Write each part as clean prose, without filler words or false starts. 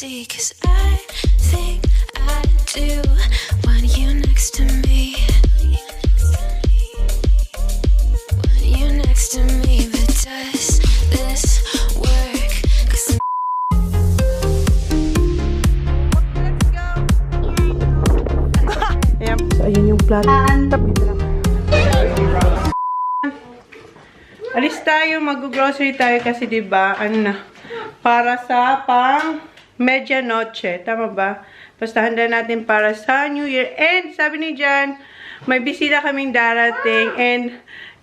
see, 'cause I think I do want you next to me. Want you next to me, but does this work? 'Cause Yep. So, ayun yung plot. Alis tayo, mag-grocery tayo kasi diba, ano na, para sa pang medianoche. Tama ba? Basta handa natin para sa New Year. And sabi ni Jan, may bisita kaming darating and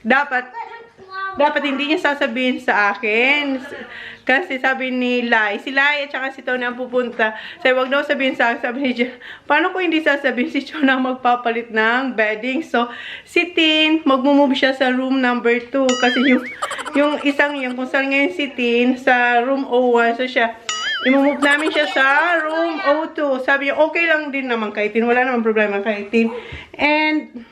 dapat hindi niya sasabihin sa akin. Kasi sabi ni Lai, si Lai at saka si Tony ang pupunta. Sabi, wag daw sabihin sa akin. Sabi ni Jan, paano ko hindi sasabihin si Chona magpapalit ng bedding? So, si Tin, mag-move siya sa room number 2. Kasi yung isang yan, kung saan ngayon si Tin, sa room 01. So, siya, imumove namin siya sa room 02. Sabi niya, okay lang din naman kay Tin. Wala naman problema kay Tin. And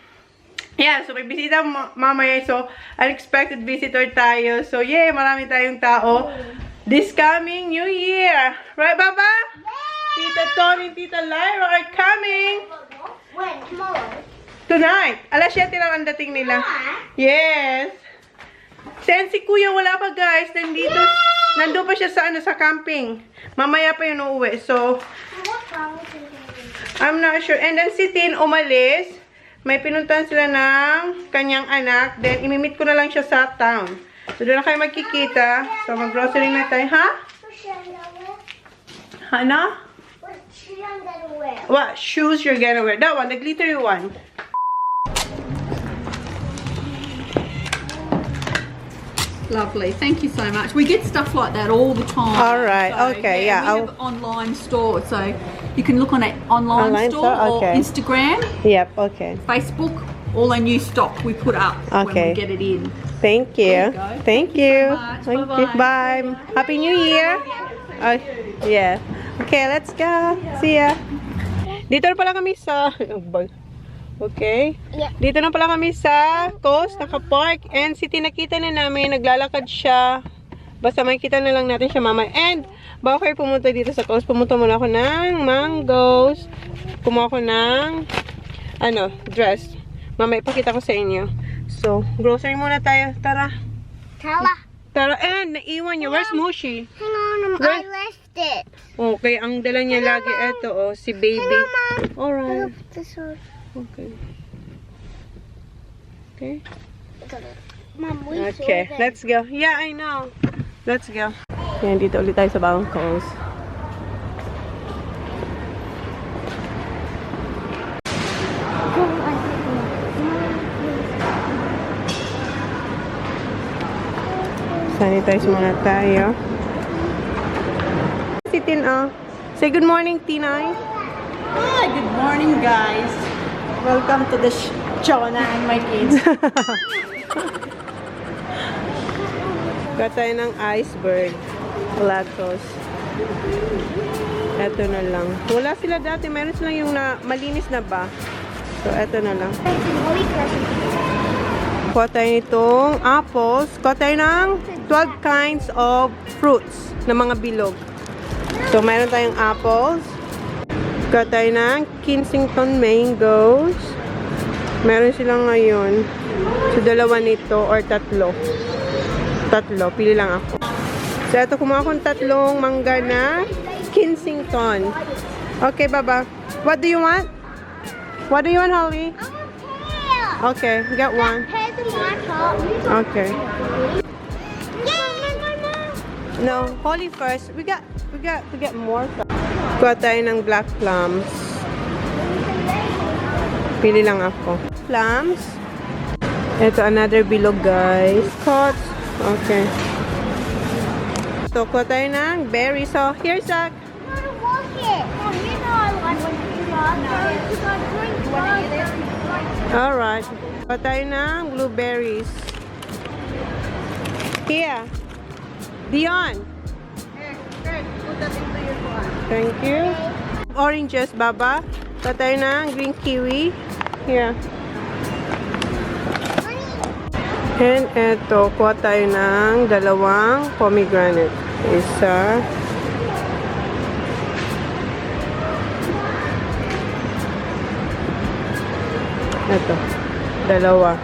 yeah, so may bisita mamaya. So, unexpected visitor tayo. So, yay, marami tayong tao. This coming New Year. Right, Baba? Yeah! Tita Tony and Tita Lyra are coming. When? Tomorrow? Tonight. Alas 7 lang ang dating nila. Yes. Si Kuya wala pa, guys. Nandun pa siya sa camping. Mamaya pa yun uuwi. So, I'm not sure. And then si Tin umalis. May pinuntahan sila ng kanyang anak. Then, imimit ko na lang siya sa town. So, doon na kayo magkikita. So, mag-grocery na tayo. Ha? Ano? What shoes I'm gonna wear? What shoes you're gonna wear? That one, the glittery one. Lovely. Thank you so much. We get stuff like that all the time. All right. So, Okay. Yeah. We have an online store, so you can look on an online store okay. or Instagram, Yep. Okay. Facebook. All the new stock we put up Okay. when we get it in. Thank you. There you go. Thank you. Thank you so much. Bye. Happy New Year. Yeah. Okay, let's go. See ya. Dito na pala kami sa... Okay. Yeah. Dito na pala kami sa coast, naka-park. And si tinakita na namin, naglalakad siya. Basta makikita na lang natin siya mamaya. And bago kayo pumunta dito sa coast, pumunta muna ako ng mangoes. Kumuha ko ng dress. Mamaya ipakita ko sa inyo. So, grocery muna tayo. Tara. Tara. And naiwan niya. Where's Mushi? Hang on, I left it. Okay, ang dala niya lagi eto, si baby. Hello, Mom. Alright. This one. Okay. Okay. Mom, we Okay, saw them. let's go. Yeah, I know. Let's go. Yan, dito ulit tayo sa bagong coast. Sanitize muna tayo. Si Tin, say good morning, Tinay. Hi, good morning, guys. Welcome to the Chona and my kids. Got tayo ng iceberg. Latos. Eto na lang. Wala sila dati. Meron silang yung malinis na ba. So, eto na lang. Kuha tayo nitong apples. Kuha tayo ng 12 kinds of fruits na mga bilog. So, meron tayong apples. Kuha tayo ng Kensington mangoes. Meron silang ngayon. So, dalawa nito or tatlo. Tatlo. Pili lang ako. So, ito kumuha akong tatlong mangga na Kensington. Okay, Baba. What do you want? What do you want, Holly? Okay, get one. Okay. No, Holly first. We got to get more. Kuha tayo ng black plums. Pili lang ako. Plums. Ito, another bilog, guys. Cuts. Okay. So, kuha tayo ng berries. So, here's a... Alright. Kuha tayo ng blueberries. Here. Dion. Thank you. Oranges, Baba. Kuha tayo ng green kiwi. Here. And eto, kuha tayo ng dalawang pomegranate. Isa. Ito. Dalawa.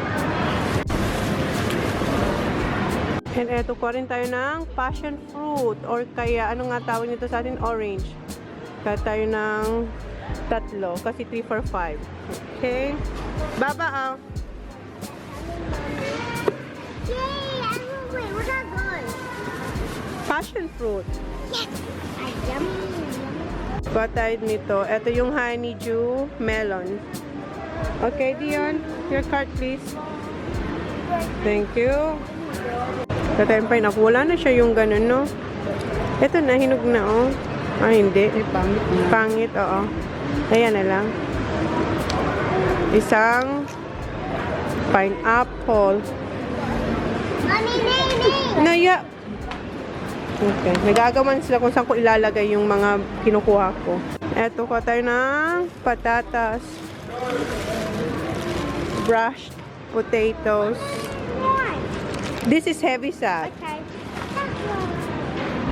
And eto ko rin tayo ng passion fruit. Or kaya, ano nga tawag nito sa atin? Orange. Kaya tayo ng 3. Kasi 3 for 5. Okay? Baba, Yay! I'm hungry. What's that good? passion fruit. Yes! Yummy. Kuha tayo nito. Ito yung honeydew melon. Okay, Dion? Your card, please. Thank you. Ito tayo pa rin. Wala na siya yung ganun, no? Ito na, hinog na, oh. Ah, hindi. Pangit na. Pangit, oo. Ayan na lang. Isang pineapple. Mommy, Nene! Naya. Okay. Nagagawan sila kung saan ko ilalagay yung mga kinukuha ko. Eto ko tayo ng patatas. Brushed potatoes. This is heavy sad. Okay.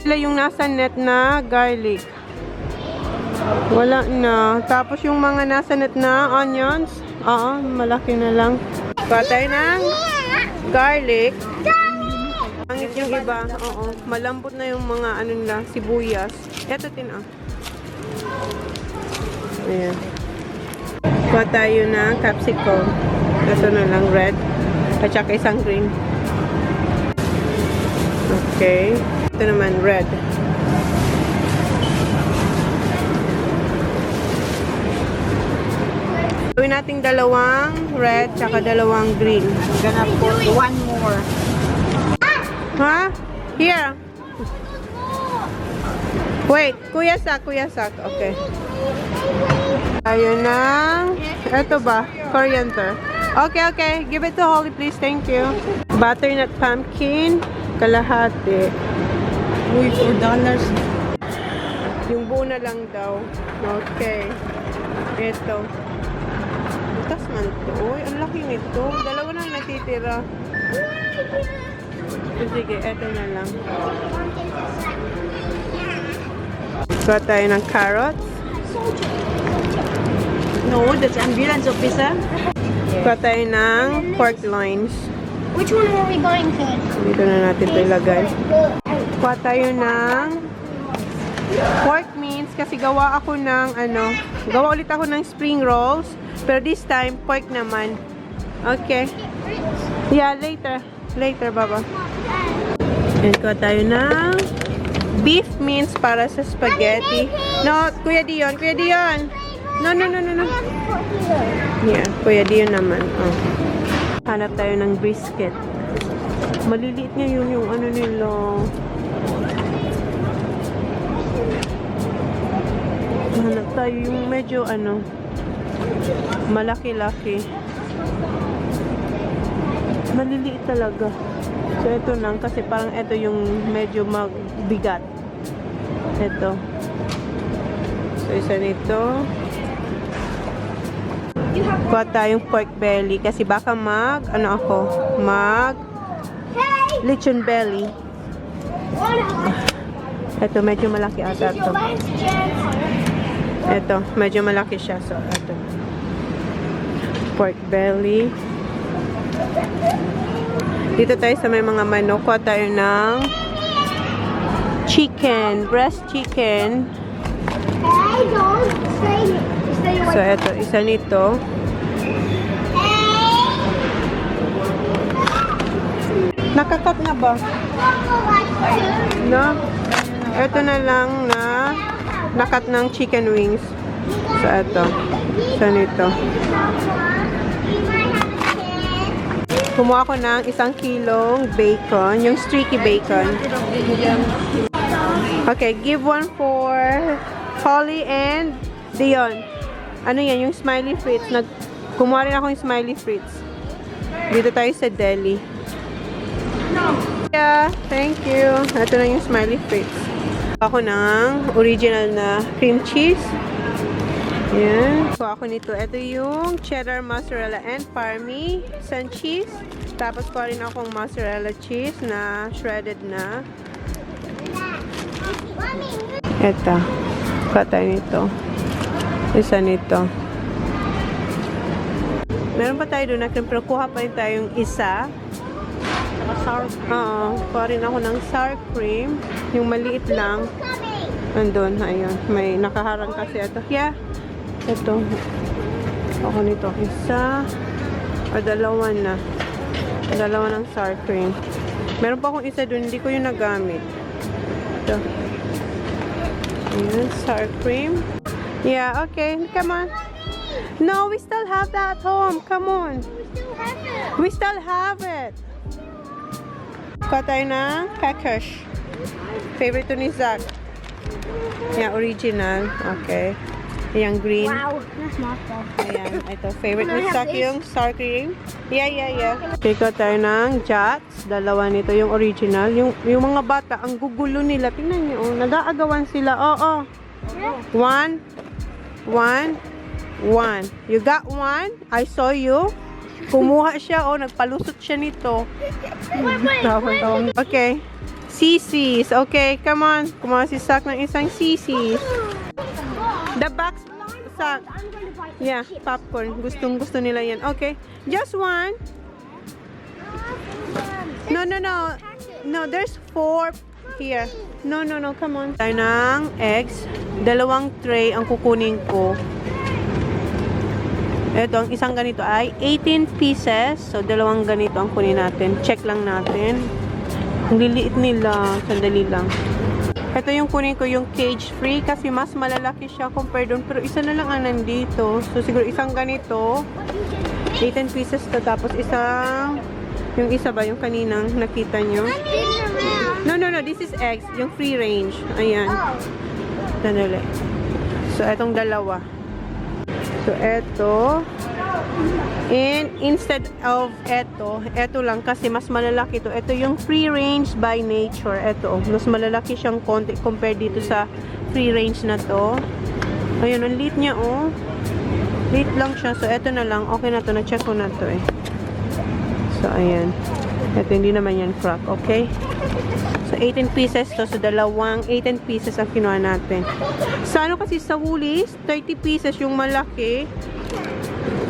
Sila yung nasa net na garlic. Wala na. Tapos yung mga nasa net na onions. Oo, malaki na lang. Kuha tayo ng garlic. Pangit yung iba. Oo. Malambot na yung mga ano nila, sibuyas. Eto Ayan. Kuha tayo ng capsicum. Ito na lang, red. At saka isang green. Okay. Ito naman, red. Gawin natin dalawang red, tsaka dalawang green. I'm gonna put one more. Ha? Here. Wait, Kuya Sak. Okay. Ayun na. Ito ba? Coriander. Okay. Give it to Holly, please. Thank you. Butternut pumpkin. Kalahati. Uy, $4. Yung buo na lang daw. Okay. Ito. Butas man to. Uy, ang laki nito. Dalawa na natitira. Sige, ito na lang. Kuha tayo ng carrots. No, that's ambulance officer. Kuha tayo ng pork loins. Which one were we going to? Dito na natin ito ilagay. Kuha tayo ng pork mince kasi gawa ako ng gawa ulit ako ng spring rolls. Pero this time, pork naman. Okay. Yeah, later. Later, Baba. And kuha tayo ng beef mince para sa spaghetti. No, Kuya Dion. No. Yeah, Kuya Dion naman. Oh. Hanap tayo ng brisket. Maliliit niya yung ano nila. Hanap tayo yung medyo malaki-laki. Maliliit talaga. So, ito lang. Kasi parang ito yung medyo magbigat. Ito. So, isa nito. Kuha tayong pork belly. Kasi baka lechon belly. Ito, medyo malaki ata ito. Ito, medyo malaki siya. So, ito. Pork belly. Dito tayo sa may mga manok. Kuha tayo ng chicken. Breast chicken. Hey, don't stay So, ito. Isa nito. Nakakat na ba? No? Ito na lang na nakat ng chicken wings. So, ito. Isa nito. Kumuha ko ng 1 kilong bacon. Yung streaky bacon. Okay, give one for Holly and Dion. Ano yan? Yung smiley fritz. Kumuha rin ako yung smiley fritz. Dito tayo sa deli. Yeah, thank you. Ito na yung smiley fritz. Ako ng original na cream cheese. Yan. So, ako nito. Ito yung cheddar, mozzarella, and parmesan cheese. Tapos, ko rin akong mozzarella cheese na shredded na. Ito. Kuha tayo nito. Isa nito. Meron pa tayo doon na cream, pero kuha pa rin tayong isa. Saka sour cream. Oo, kuha rin ako ng sour cream. Yung maliit lang. Andun, ayun. May nakaharang kasi ito. Yeah. Ito. Ako nito. Isa. O dalawa na. Dalawa ng sour cream. Meron pa akong isa doon. Hindi ko yung nagamit. Ito. Ayan, sour cream. Yeah, okay. Come on. No, we still have that at home. Come on. We still have it. Kuha tayo ng crackers. Favorite to ni Zach. Yeah, original. Okay. Yung green. Wow, that's not bad. Ayan, ito. Favorite Can I ni have Zach this? yung sour cream. Yeah. Okay, kuha tayo ng Jats. Dalawa nito yung original. Yung mga bata, ang gugulo nila. Tingnan niyo, oh. Nag-aagawan sila. Oo. One. You got one? I saw you. Kumuha siya, oh. Nagpalusot siya nito. Wait. Okay. Sisis. Okay, come on. Kumuha si Zach ng isang sisis. The box, Zach. I'm going to buy some Yeah, chips. popcorn. Gustong-gusto nila yan. Okay. Just one. No. No, there's 4 here. No. Come on. Tayo ng eggs. 2 tray ang kukunin ko. Ito, ang isang ganito ay 18 pieces. So, 2 ganito ang kunin natin. Check lang natin. Ang liliit nila. Sandali lang. Ito yung kunin ko, yung cage-free. Kasi mas malalaki siya compare doon. Pero isa na lang ang nandito. So, siguro isang ganito. 18 pieces to. Tapos isang... Yung isa ba? Yung kaninang nakita nyo? No. This is eggs. Yung free range. Ayan. Sandali. So, etong 2. So, eto. And instead of eto lang kasi mas malalaki to. Eto yung free range by nature. Eto, mas malalaki siyang konti compared dito sa free range na to. Ayun, ang liit niya, oh. Liit lang siya. So, eto na lang. Okay na to. Na-check ko na to, eh. So, ayan. Eto, hindi naman yan crack. Okay? So, 18 pieces to. So, 18 pieces ang kinuha natin. Sa ano kasi sa Woolies, 30 pieces yung malaki.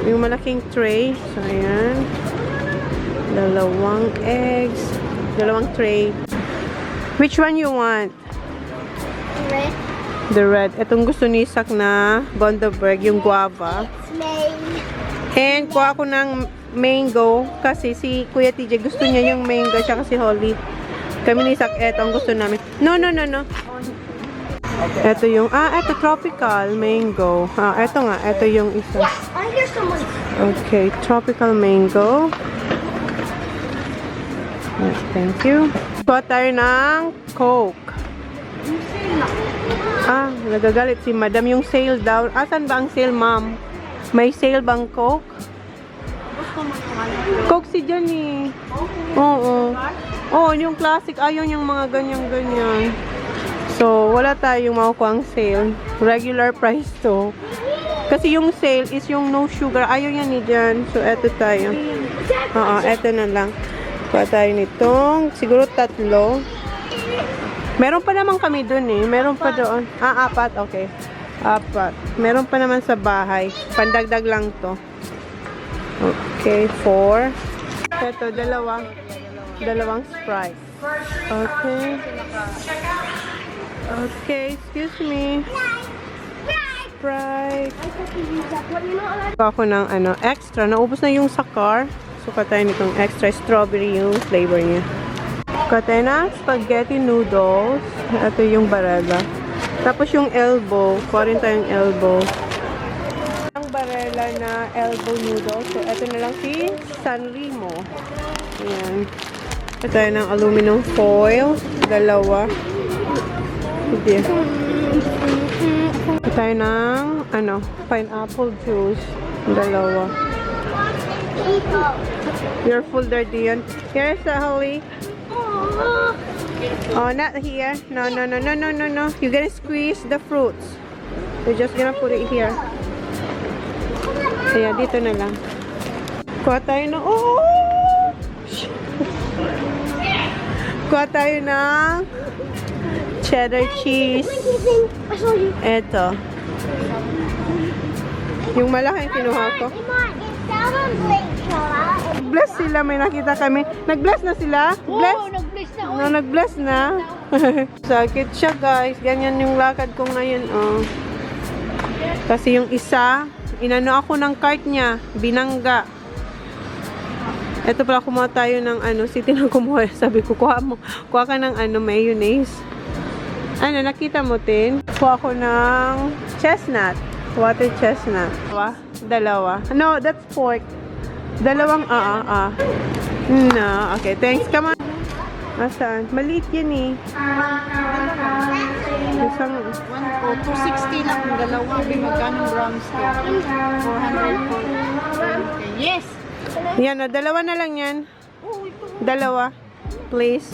Yung malaking tray. So, ayan. 2 eggs. 2 tray. Which one you want? Red. The red. Itong gusto ni Sak na Bundaberg, yung guava. And kuha ko ng mango kasi si Kuya TJ gusto niya yung mango siya kasi Holly. Kami ni Sak, eto ang gusto namin. No. Ito yung, ito tropical mango. Ito nga, ito yung isa. I hear someone. Okay, tropical mango. Thank you. Kuha tayo ng Coke. Nagagalit si Madam. Yung sale daw. Asan ba ang sale, ma'am? May sale bang Coke? Coke si Jenny. Oo. Oo, yung classic. Ayaw yung mga ganyan-ganyan. So, wala tayong makukuha ang sale. Regular price to. Kasi yung sale is yung no sugar. Ayaw yan ni Jan. So, eto tayo. Oo, eto na lang. Kuha tayo nitong, siguro 3. Meron pa naman kami dun eh. Meron pa doon. 4. Okay. 4. Meron pa naman sa bahay. Pandagdag lang to. Okay, 4. Ito, 2 Sprite. Okay. Okay, excuse me. Sprite. Ako ng extra. Naubos na yung sa car. So, tayo nitong extra strawberry yung flavor niya. Tayo na spaghetti noodles. Ito yung barela. Tapos yung elbow. Kuha rin tayong elbow. Ang barela na elbow noodles. So, ito na lang si Sanremo. Ayan. Ito tayo ng aluminum foil. 2. Hindi. Ito tayo ng pineapple juice. 2. You're full there, Dion. Here's the Holly. Oh, not here. No. You're gonna squeeze the fruits. You're just gonna put it here. Ayan, dito na lang. Kuha tayo ng... Kuha tayo ng cheddar cheese. Eto. Yung malaking kinuha ko. on, Blake, Chona. Bless sila, may nakita kami. Nag-bless na sila? Bless? Oh, nag-bless na. No, nag-bless na. Sakit siya, guys. Ganyan yung lakad ko ngayon, oh. Kasi yung isa, inano ako ng cart niya. Binangga. Ito pala, kumuha tayo ng ano. Si Tina kumuha. Sabi ko, kuha ka ng ano, mayonnaise. Ano, nakita mo, Tin? Kuha ko ng chestnut. Water chestnut. Dalawa. No, that's pork. Dalawang, No, okay, thanks. Come on. Asan? Maliit yan eh. Isang... 260 lang kung dalawa. Magkano grams to? 440. Yes! Yan, dalawa na lang yan. Dalawa. Please.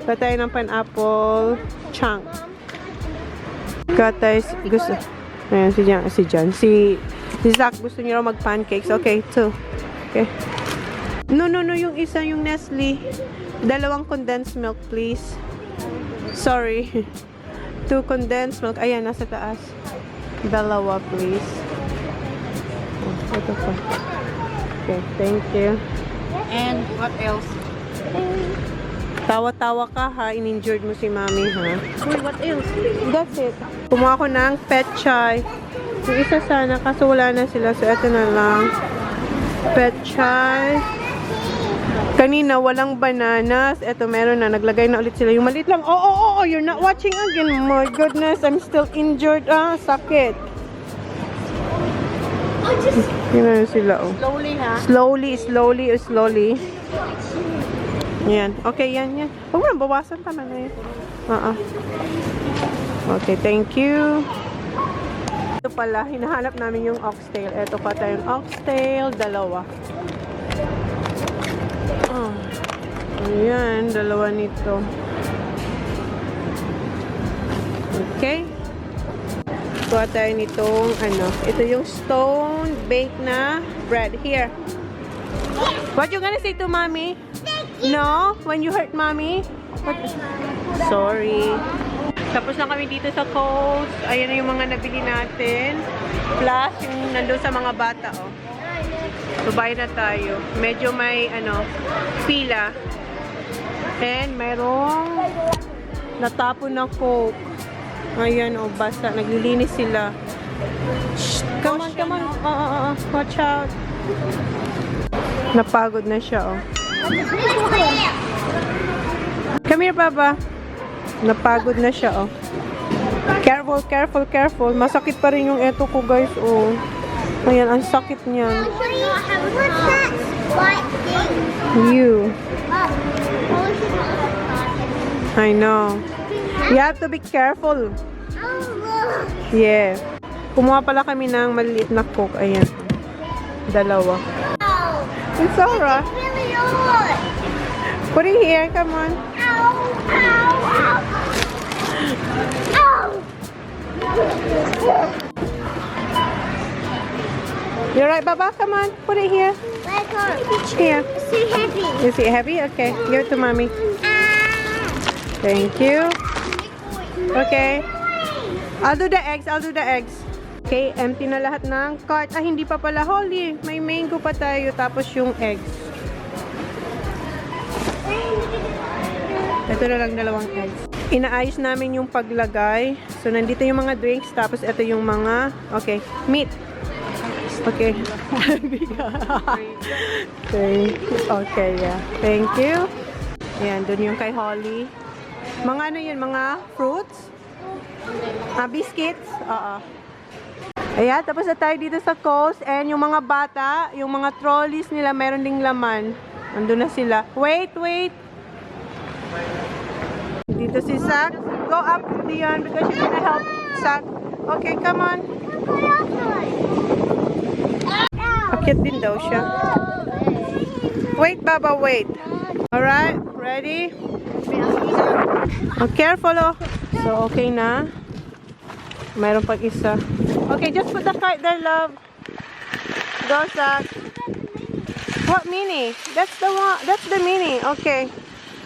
Patay ng pineapple chunk. Katay, gusto. Ayan, si John. Si Zach gusto niya raw mag-pancakes. Okay, 2. Okay. No, yung isa, yung Nestle. Dalawang condensed milk, please. Sorry. 2 condensed milk. Ayan, nasa taas. Dalawa, please. Oh, ito pa. Okay, thank you. And what else? Tawa-tawa ka ha, in-injured mo si mami ha. Uy, what else? That's it. Kumuha ko ng pet chai. Yung isa sana, kaso wala na sila. So, ito na lang. Pet chai. Kanina, walang bananas. Ito, meron na. Naglagay na ulit sila. Yung maliit lang. Oh, you're not watching again. My goodness, I'm still injured. Sakit. Yun na sila, oh. Slowly, ha? Slowly. Yan. Okay, yan. Huwag mo na, bawasan ka na eh. Okay, thank you. Ito pala, hinahanap namin yung oxtail. Ito pa tayong oxtail, dalawa. Ayan, dalawa nito. Okay. Kuha tayo nitong, ito yung stone baked na bread. Here. What you gonna say to mommy? No? When you hurt mommy? What? Sorry. Tapos na kami dito sa Coast. Ayan na yung mga nabili natin. Plus, yung nandun sa mga bata, oh. So, buy na tayo. Medyo may, pila. And, mayroong natapon na Coke. Ayan, oh, basa. Naglilinis sila. Shh, come on. Watch out. Napagod na siya, oh. Come here, Baba. Napagod na siya, oh. Careful. Masakit pa rin yung eto ko, guys, oh. Ayan, ang sakit niyan. What's that white thing? You. Oh, I know. You have to be careful. look. Yeah. Kumuha pala kami ng maliliit na Coke. Ayan. Dalawa. Ow. It's alright. Really hot. Put it here. Come on. Ow. You're right, Baba. Come on. Put it here. Let go. Here. It's too heavy. Is it heavy? Okay. Give it to mommy. Thank you. Okay. I'll do the eggs. Okay, empty na lahat ng cart. Hindi pa pala, Holly. May mango pa tayo, tapos yung eggs. Ito na lang, dalawang eggs. Inaayos namin yung paglagay. So, nandito yung mga drinks, tapos ito yung mga, okay, meat. Okay. Okay, yeah. Thank you. Ayan, dun yung kay Holly. Mga ano yun, mga fruits? Biscuits? Oo. Ayan, tapos na tayo dito sa Coast. And yung mga bata, yung mga trolleys nila, meron ding laman. Andun na sila. Wait. Dito si Zach. Go up, Dion, because you're gonna help Zach. Okay, come on. Akit din daw siya. Wait, Baba, wait. Alright, ready? Oh, careful, oh. So, okay na. Mayroon pag isa. Okay, just put the cart there, love. Go, Zach. What mini? That's the one. That's the mini. Okay.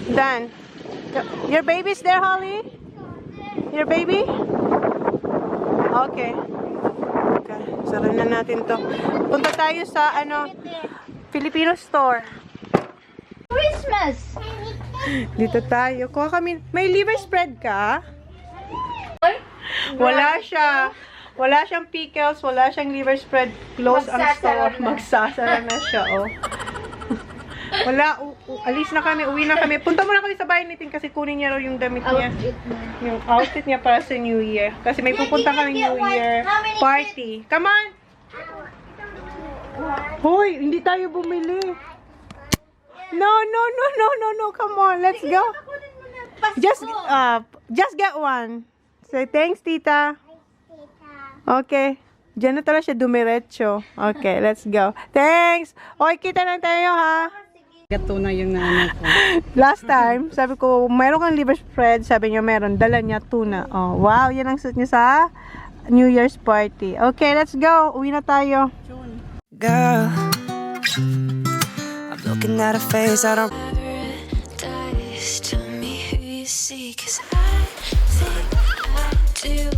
Done. Your baby's there, Holly? Your baby? Okay. Okay. Saran na natin to. Punta tayo sa, Filipino store. Christmas! Dito tayo. Kuha kami. May liver spread ka? Wala siya. Wala siyang pickles. Wala siyang liver spread. Close ang store. Magsasara na siya, oh. Wala. Alis na kami. Uwi na kami. Punta muna kami sa bahay nitin kasi kunin niya raw yung damit niya. Yung outfit niya para sa New Year. Kasi may pupunta kami New Year party. Come on! Hoy, hindi tayo bumili. No. Come on, let's go. Just get one. Say thanks, tita. Okay. Diyan na talaga siya dumiretso. Okay, let's go. Thanks. Okay, kita na tayo, ha? Gato na yung nanay ko. Last time, sabi ko, mayroon kang liver spread. Sabi niya, meron. Dala niya tuna. Oh, wow, yan ang suit niya sa New Year's party. Okay, let's go. Uwi na tayo. Girl, I'm looking at a face I don't Paradise.